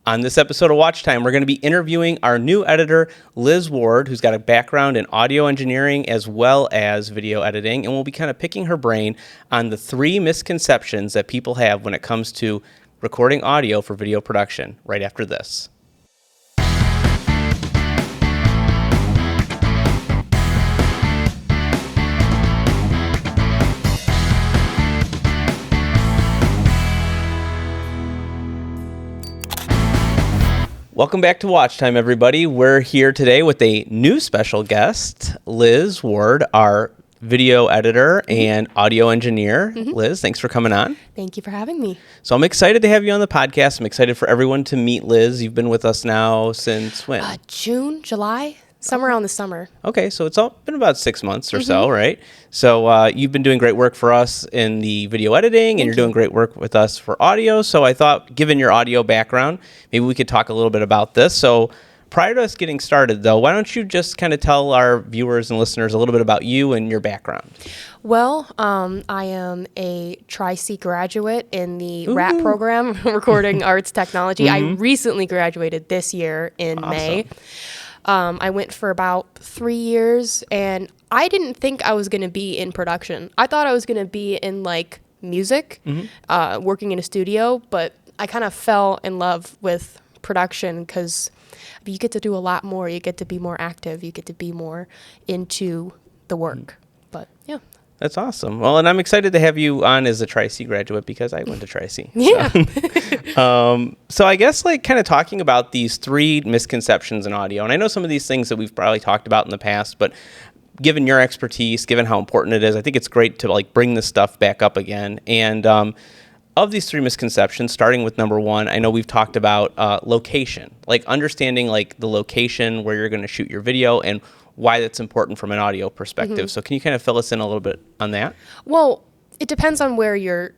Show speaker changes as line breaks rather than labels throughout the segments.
On this episode of Watch Time, we're going to be interviewing our new editor, Liz Ward, who's got a background in audio engineering as well as video editing, and we'll be kind of picking her brain on the 3 misconceptions that people have when it comes to recording audio for video production right after this. Welcome back to Watch Time, everybody. We're here today with a new special guest, Liz Ward, our video editor and audio engineer. Liz, thanks for coming on.
Thank you for having me.
So I'm excited to have you on the podcast. I'm excited for everyone to meet Liz. You've been with us now since when?
June, July, somewhere around the summer.
Okay, so it's all been about 6 months or so, right? So you've been doing great work for us in the video editing, and you're doing great work with us for audio. So I thought, given your audio background, maybe we could talk a little bit about this. So prior to us getting started, though, why don't you just kind of tell our viewers and listeners a little bit about you and your background?
Well, I am a Tri-C graduate in the RAT program, Recording Arts Technology. I recently graduated this year in May. I went for about 3 years, and I didn't think I was going to be in production. I thought I was going to be in like music, working in a studio, but I kind of fell in love with production because you get to do a lot more. You get to be more active. You get to be more into the work. But yeah.
That's awesome. Well, and I'm excited to have you on as a Tri-C graduate because I went to Tri-C.
Yeah.
So I guess like kind of talking about these 3 misconceptions in audio, and I know some of these things that we've probably talked about in the past, but given your expertise, given how important it is, I think it's great to like bring this stuff back up again. And of these 3 misconceptions, starting with number 1, I know we've talked about location, like understanding like the location where you're going to shoot your video and why that's important from an audio perspective. So can you kind of fill us in a little bit on that?
Well, it depends on where you're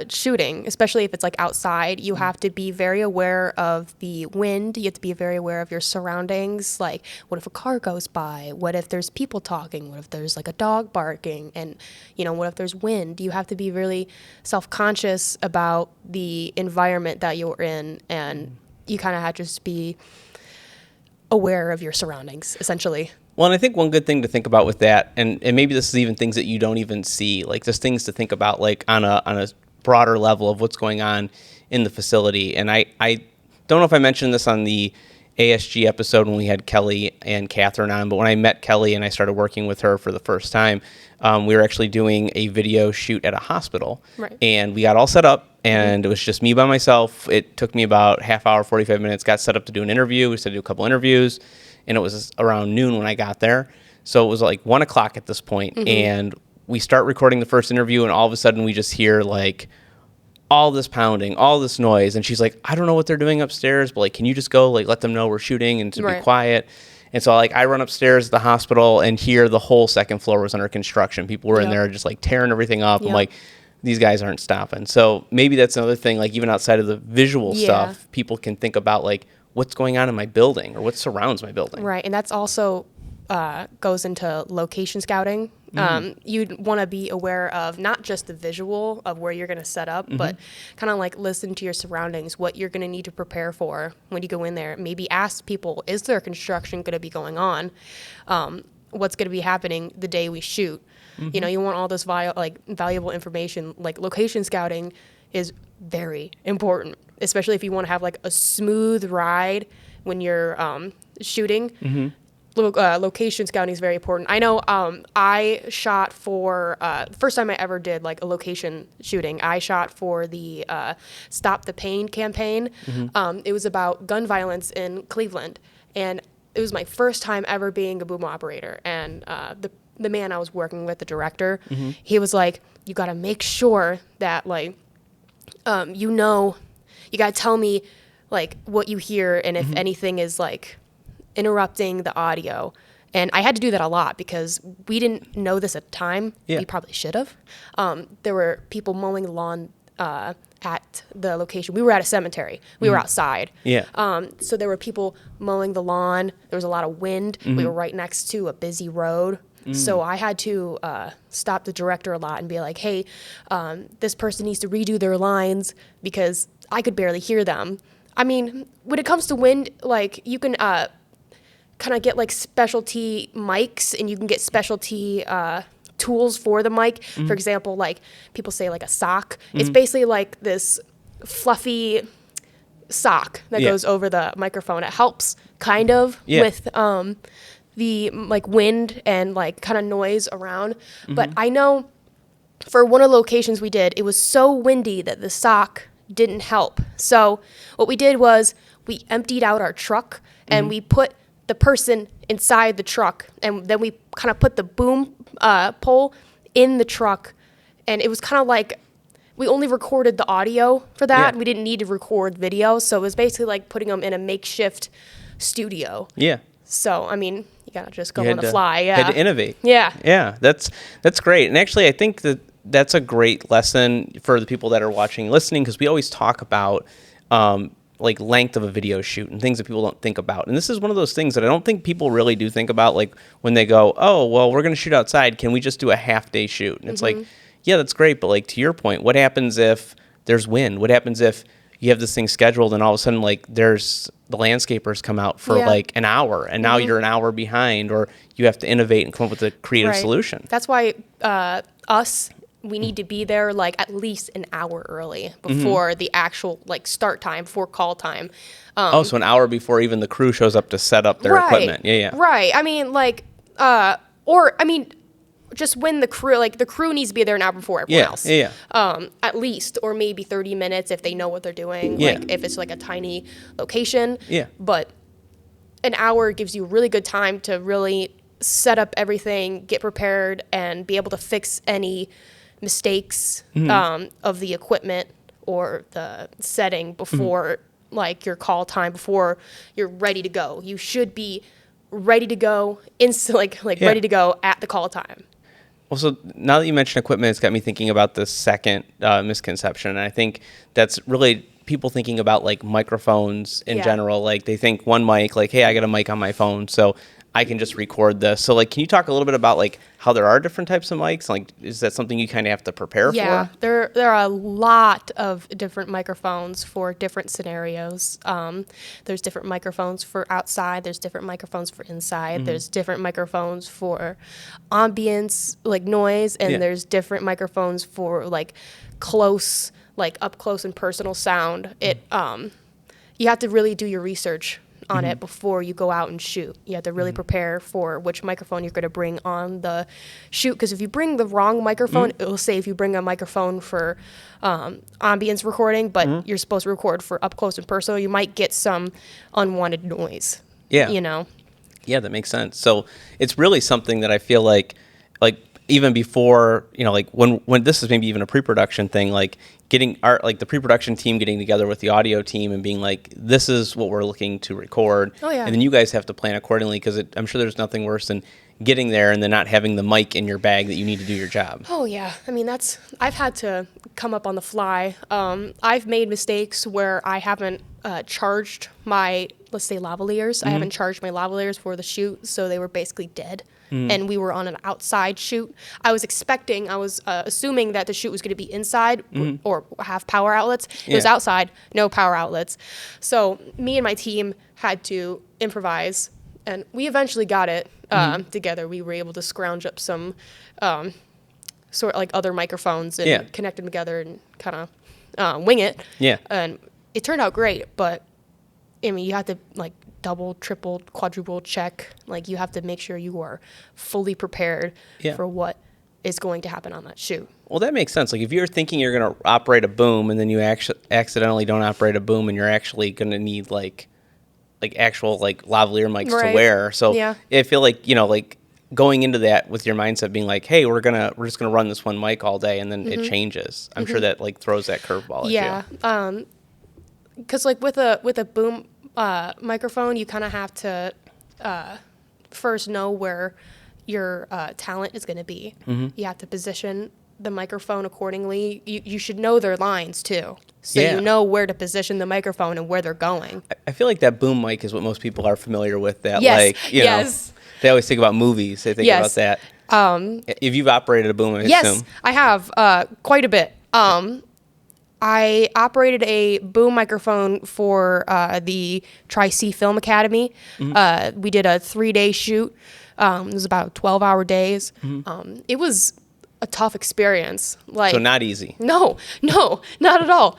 shooting, especially if it's like outside. You have to be very aware of the wind. You have to be very aware of your surroundings. Like, what if a car goes by? What if there's people talking? What if there's like a dog barking? And, you know, what if there's wind? You have to be really self-conscious about the environment that you're in, and you kind of have to just be aware of your surroundings, essentially.
Well, and I think one good thing to think about with that, and maybe this is even things that you don't even see, like just things to think about like on a broader level of what's going on in the facility. And I don't know if I mentioned this on the ASG episode when we had Kelly and Catherine on, but when I met Kelly and I started working with her for the first time, we were actually doing a video shoot at a hospital.
Right. And
we got all set up, and it was just me by myself. It took me about half hour, 45 minutes, got set up to do an interview. We said do a couple interviews, and it was around noon when I got there. So it was like 1 o'clock at this point, and we start recording the first interview, and all of a sudden we just hear like all this pounding, all this noise. And she's like, I don't know what they're doing upstairs, but like, can you just go like let them know we're shooting and to be quiet? And so like I run upstairs to the hospital and hear the whole second floor was under construction. People were in there just like tearing everything up. I'm like, these guys aren't stopping. So maybe that's another thing, like even outside of the visual stuff, people can think about like what's going on in my building or what surrounds my building.
Right. And that's also goes into location scouting. You'd want to be aware of not just the visual of where you're going to set up, but kind of like listen to your surroundings, what you're going to need to prepare for when you go in there. Maybe ask people, is there construction going to be going on? What's going to be happening the day we shoot? You know, you want all this valuable information. Like location scouting is very important, especially if you want to have like a smooth ride when you're shooting. Location scouting is very important. I know I shot for, first time I ever did like a location shooting, I shot for the Stop the Pain campaign. It was about gun violence in Cleveland. And it was my first time ever being a boom operator. And the man I was working with, the director, he was like, you got to make sure that like, you know, you got to tell me like what you hear and if anything is like interrupting the audio. And I had to do that a lot because we didn't know this at the time. We probably should have. There were people mowing the lawn at the location. We were at a cemetery. We were outside. So there were people mowing the lawn. There was a lot of wind. We were right next to a busy road. So I had to stop the director a lot and be like, hey, this person needs to redo their lines because I could barely hear them. I mean, when it comes to wind, like you can kind of get like specialty mics, and you can get specialty tools for the mic. For example, like people say like a sock. It's basically like this fluffy sock that goes over the microphone. It helps kind of with the like wind and like kind of noise around. But I know for one of the locations we did, it was so windy that the sock didn't help. So what we did was we emptied out our truck and we put the person inside the truck, and then we kind of put the boom pole in the truck, and it was kind of like we only recorded the audio for that.
Yeah.
We didn't need to record video, so it was basically like putting them in a makeshift studio.
Yeah.
So I mean, you gotta just go
You
on the fly. Yeah.
Had to innovate.
Yeah.
Yeah, that's great. And actually, I think that's a great lesson for the people that are watching and listening, because we always talk about like length of a video shoot and things that people don't think about. And this is one of those things that I don't think people really do think about, like when they go, oh, well, we're going to shoot outside. Can we just do a half-day shoot? And it's like, yeah, that's great. But like to your point, what happens if there's wind? What happens if you have this thing scheduled and all of a sudden like there's the landscapers come out for like an hour, and now you're an hour behind, or you have to innovate and come up with a creative solution.
That's why we need to be there like at least an hour early before the actual like start time, before call time.
So an hour before even the crew shows up to set up their equipment. Yeah.
Right. I mean, like, just when the crew needs to be there an hour before everyone else.
Yeah.
At least, or maybe 30 minutes if they know what they're doing.
Yeah.
Like if it's like a tiny location.
Yeah.
But an hour gives you really good time to really set up everything, get prepared, and be able to fix any mistakes of the equipment or the setting before like your call time, before you're ready to go. You should be ready to go ready to go at the call time.
Well, so now that you mentioned equipment, it's got me thinking about the second misconception. And I think that's really people thinking about like microphones in general. Like they think one mic, like, hey, I got a mic on my phone, so I can just record this. So like, can you talk a little bit about like how there are different types of mics? Like, is that something you kind of have to prepare for?
Yeah, there are a lot of different microphones for different scenarios. There's different microphones for outside. There's different microphones for inside. There's different microphones for ambience, like noise, and there's different microphones for like close, like up close and personal sound. You have to really do your research on it before you go out and shoot. You have to really prepare for which microphone you're going to bring on the shoot, because if you bring the wrong microphone, it'll say if you bring a microphone for ambience recording, but you're supposed to record for up close and personal, you might get some unwanted noise.
Yeah.
You know?
Yeah, that makes sense. So it's really something that I feel like even before, like when this is maybe even a pre-production thing, like getting the pre-production team getting together with the audio team and being like, this is what we're looking to record.
Oh, yeah.
And then you guys have to plan accordingly, because I'm sure there's nothing worse than getting there and then not having the mic in your bag that you need to do your job.
Oh, yeah. I mean, I've had to come up on the fly. I've made mistakes where I haven't charged my, let's say, lavaliers. I haven't charged my lavaliers for the shoot, so they were basically dead. And we were on an outside shoot. I was assuming that the shoot was going to be inside or have power outlets. It was outside, no power outlets. So me and my team had to improvise, and we eventually got it together. We were able to scrounge up some sort of like other microphones and connect them together and kind of wing it. Yeah. And it turned out great, but I mean, you have to like double, triple, quadruple check. Like you have to make sure you are fully prepared for what is going to happen on that shoot.
Well, that makes sense. Like if you're thinking you're going to operate a boom and then you actually accidentally don't operate a boom, and you're actually going to need like actual like lavalier mics to wear. So I feel like, like going into that with your mindset being like, hey, we're just gonna run this one mic all day, and then it changes. I'm sure that like throws that curveball at you.
Because like with a boom microphone, you kind of have to first know where your talent is going to be. You have to position the microphone accordingly. You should know their lines too, so you know where to position the microphone and where they're going.
I feel like that boom mic is what most people are familiar with. That know, they always think about movies. They think about that. If you've operated a boom, I assume.
I have quite a bit. I operated a boom microphone for the Tri-C Film Academy. We did a 3-day shoot. It was about 12-hour days. It was a tough experience. Like,
So not easy.
No, not at all.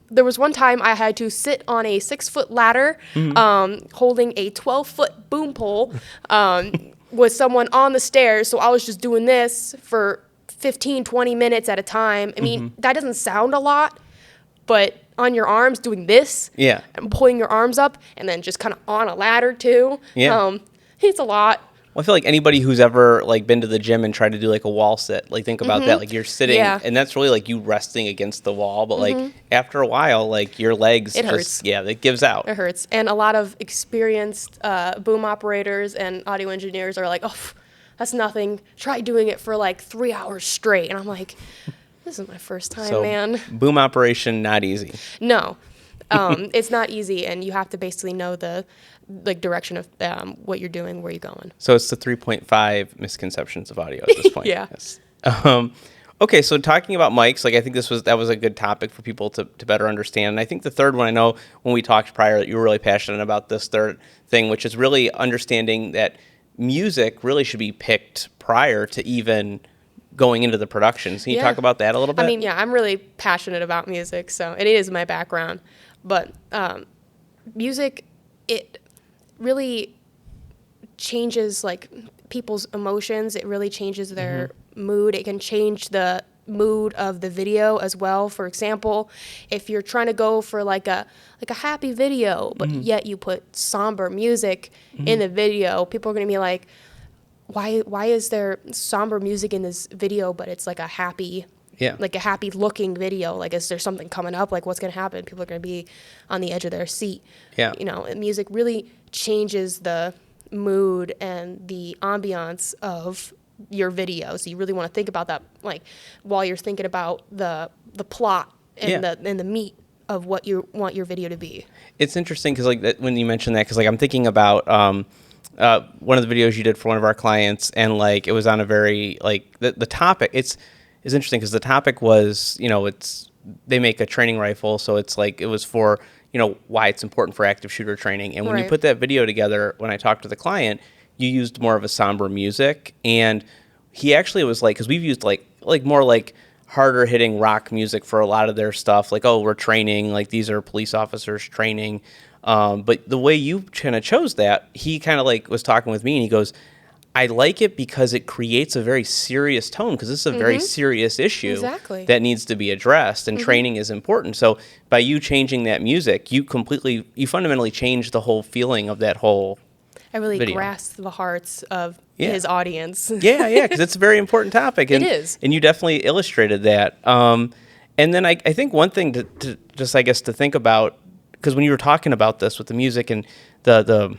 There was one time I had to sit on a 6-foot ladder, holding a 12-foot boom pole, with someone on the stairs. So I was just doing this for 15, 20 minutes at a time. I mean, that doesn't sound a lot, but on your arms doing this,
Yeah.
and pulling your arms up, and then just kind of on a ladder too.
Yeah.
It's a lot.
Well, I feel like anybody who's ever like been to the gym and tried to do like a wall sit, like think about that. Like you're sitting,
Yeah.
and that's really like you resting against the wall. But like after a while, like your legs,
It
just,
hurts.
yeah, it gives out.
It hurts. And a lot of experienced boom operators and audio engineers are like, oh, that's nothing. Try doing it for like 3 hours straight. And I'm like, this is my first time,
So
man.
boom operation, not easy.
No, it's not easy. And you have to basically know the direction of what you're doing, where you're going.
So it's the 3.5 misconceptions of audio at this point.
Yeah.
Yes. Okay, so talking about mics, like I think that was a good topic for people to better understand. And I think the third one, I know when we talked prior that you were really passionate about this third thing, which is really understanding that music really should be picked prior to even going into the production. Can you talk about that a little bit?
I mean, yeah, I'm really passionate about music, so it is my background. But music, it really changes like people's emotions. It really changes their mood. It can change the mood of the video as well. For example, if you're trying to go for like a happy video, but yet you put somber music in the video, people are going to be like, why is there somber music in this video, but it's like a happy looking video? Like, is there something coming up? Like, what's going to happen? People are going to be on the edge of their seat.
Yeah.
You know, and music really changes the mood and the ambiance of your video. So you really want to think about that, like, while you're thinking about the plot and the meat of what you want your video to be. It's
interesting because like when you mentioned that, because like I'm thinking about one of the videos you did for one of our clients, and like it was on a very like the topic. It's interesting because the topic was, you know, they make a training rifle, so it's like it was for, you know, why it's important for active shooter training. And when you put that video together, when I talked to the client, you used more of a somber music, and he actually was like, because we've used like more like harder hitting rock music for a lot of their stuff, like, oh, we're training, like these are police officers training. But the way you kind of chose that, he kind of like was talking with me, and he goes, I like it because it creates a very serious tone, because this is a very serious issue that needs to be addressed, and training is important. So by you changing that music, you fundamentally changed the whole feeling of that whole
I really
video.
grasped the hearts of his audience.
Yeah, because it's a very important topic. And,
it is.
And you definitely illustrated that. And then I think one thing to just, I guess, to think about, because when you were talking about this with the music and the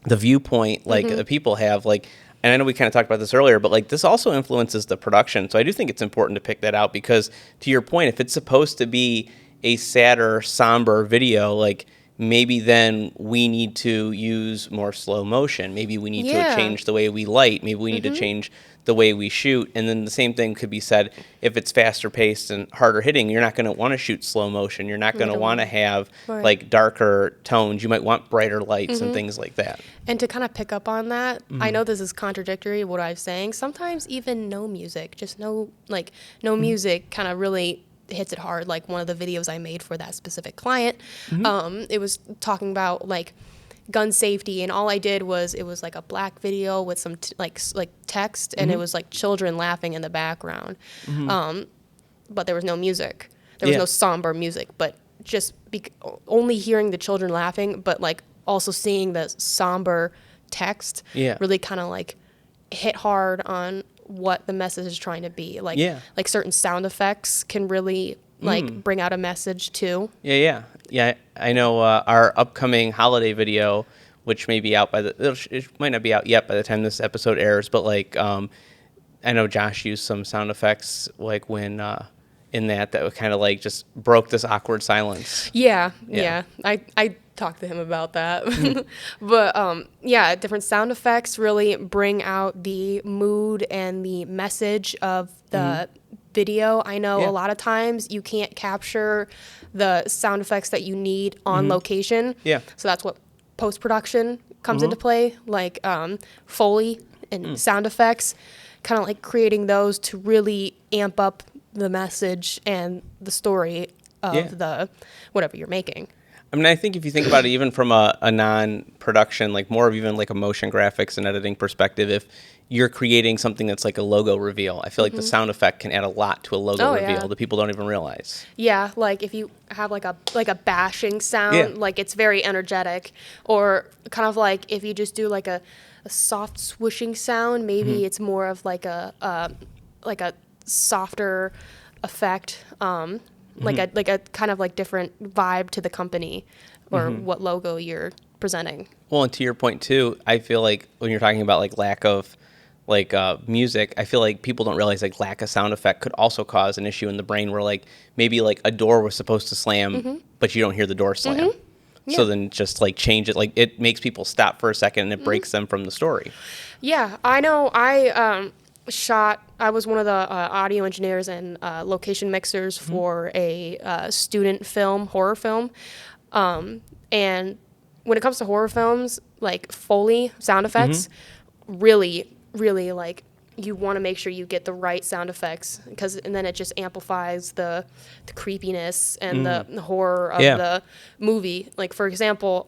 viewpoint, like the people have, like, and I know we kind of talked about this earlier, but like this also influences the production. So I do think it's important to pick that out, because to your point, if it's supposed to be a sadder, somber video, like maybe then we need to use more slow motion. Maybe we need to change the way we light. Maybe we need to change the way we shoot. And then the same thing could be said if it's faster paced and harder hitting. You're not going to want to shoot slow motion. You're not going to want to have like darker tones. You might want brighter lights and things like that.
And to kind of pick up on that, I know this is contradictory what I'm saying. Sometimes even no music, just no music kind of really hits it hard. Like one of the videos I made for that specific client, it was talking about like gun safety, and all I did was, it was like a black video with some like text, and it was like children laughing in the background, but there was no music. There was no somber music, but just only hearing the children laughing, but like also seeing the somber text really kind of like hit hard on what the message is trying to be. Like like certain sound effects can really like bring out a message too. Yeah. I know our upcoming holiday video, which may be out it might not be out yet by the time this episode airs, but like I know Josh used some sound effects like when in that kind of like just broke this awkward silence. Yeah. I talked to him about that. But different sound effects really bring out the mood and the message of the video. I know a lot of times you can't capture the sound effects that you need on location.
Yeah.
So that's what post-production comes into play, like Foley and sound effects, kind of like creating those to really amp up the message and the story of the whatever you're making.
I mean, I think if you think about it, even from a non-production, like more of even like a motion graphics and editing perspective, if you're creating something that's like a logo reveal, I feel like the sound effect can add a lot to a logo reveal that people don't even realize.
Yeah, like if you have like a bashing sound, like it's very energetic, or kind of like if you just do like a soft swooshing sound, maybe it's more of like a softer effect. Like a kind of like different vibe to the company or what logo you're presenting.
Well, and to your point too, I feel like when you're talking about like lack of like music, I feel like people don't realize like lack of sound effect could also cause an issue in the brain where like maybe like a door was supposed to slam, but you don't hear the door slam.
Yeah.
So then just like change it. Like it makes people stop for a second and it breaks them from the story.
Yeah, I know. I was one of the audio engineers and location mixers for a student film, horror film. And when it comes to horror films, like Foley sound effects, really, really like you want to make sure you get the right sound effects and then it just amplifies the creepiness and the horror of the movie. Like, for example,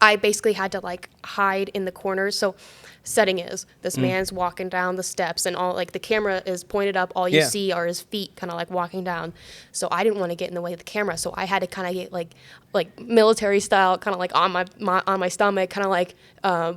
I basically had to like hide in the corners. So setting is this man's walking down the steps and all like the camera is pointed up. All you see are his feet kind of like walking down. So I didn't want to get in the way of the camera. So I had to kind of get like military style, kind of like on my stomach, kind of like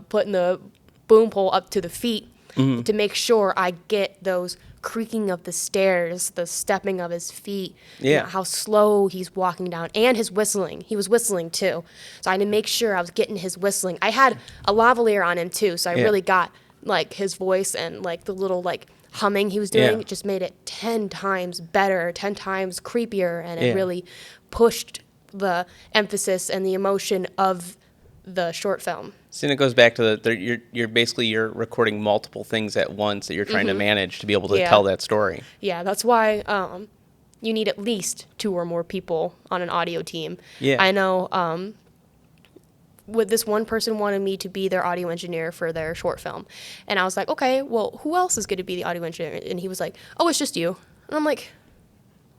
putting the boom pole up to the feet to make sure I get those creaking of the stairs, the stepping of his feet, how slow he's walking down, and his whistling. He was whistling too. So I had to make sure I was getting his whistling. I had a lavalier on him too, so I really got like his voice and like the little like humming he was doing. It just made it 10 times better, 10 times creepier, and it really pushed the emphasis and the emotion of the short film.
So then it goes back to you're recording multiple things at once that you're trying to manage to be able to tell that story.
Yeah, that's why you need at least 2 or more people on an audio team.
Yeah.
I know with this one person wanted me to be their audio engineer for their short film. And I was like, okay, well, who else is going to be the audio engineer? And he was like, oh, it's just you. And I'm like,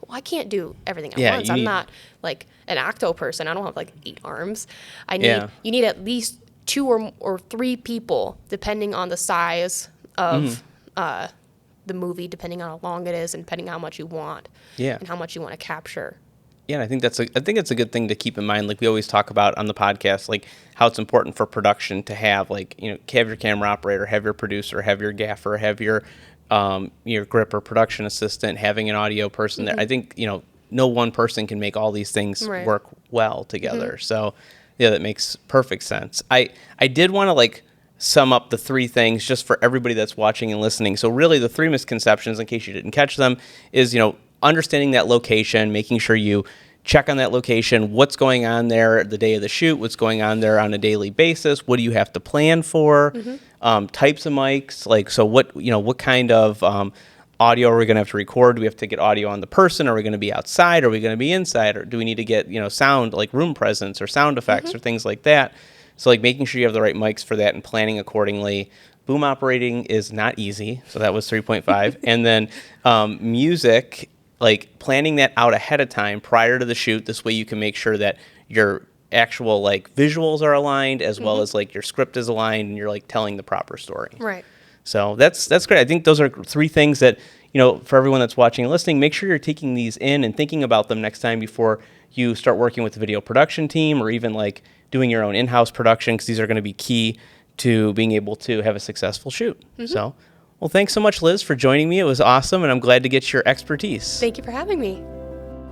well, I can't do everything at once. I'm not like an octo person. I don't have like 8 arms. You need at least 2 or 3 people, depending on the size of the movie, depending on how long it is, and depending on how much you want, and how much you want to capture.
Yeah, and I think it's a good thing to keep in mind. Like we always talk about on the podcast, like how it's important for production to have like have your camera operator, have your producer, have your gaffer, have your grip or production assistant, having an audio person there. I think no one person can make all these things work well together. So yeah, that makes perfect sense. I did want to like sum up the 3 things just for everybody that's watching and listening. So really the 3 misconceptions, in case you didn't catch them, is understanding that location, making sure you check on that location, what's going on there the day of the shoot, what's going on there on a daily basis, what do you have to plan for, types of mics, like so what kind of audio are we going to have to record? Do we have to get audio on the person? Are we going to be outside? Are we going to be inside? Or do we need to get sound like room presence or sound effects or things like that? So like making sure you have the right mics for that and planning accordingly. Boom operating is not easy, so that was 3.5. And then music, like planning that out ahead of time prior to the shoot. This way you can make sure that your actual like visuals are aligned as well as like your script is aligned and you're like telling the proper story.
Right.
So that's great. I think those are 3 things that, for everyone that's watching and listening, make sure you're taking these in and thinking about them next time before you start working with the video production team or even like doing your own in-house production, because these are going to be key to being able to have a successful shoot. So, well, thanks so much, Liz, for joining me. It was awesome, and I'm glad to get your expertise.
Thank you for having me.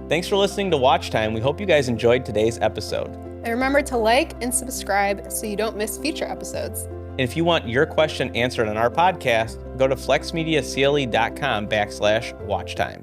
Thanks for listening to Watch Time. We hope you guys enjoyed today's episode.
And remember to like and subscribe so you don't miss future episodes.
And if you want your question answered on our podcast, go to flexmediacle.com/watchtime.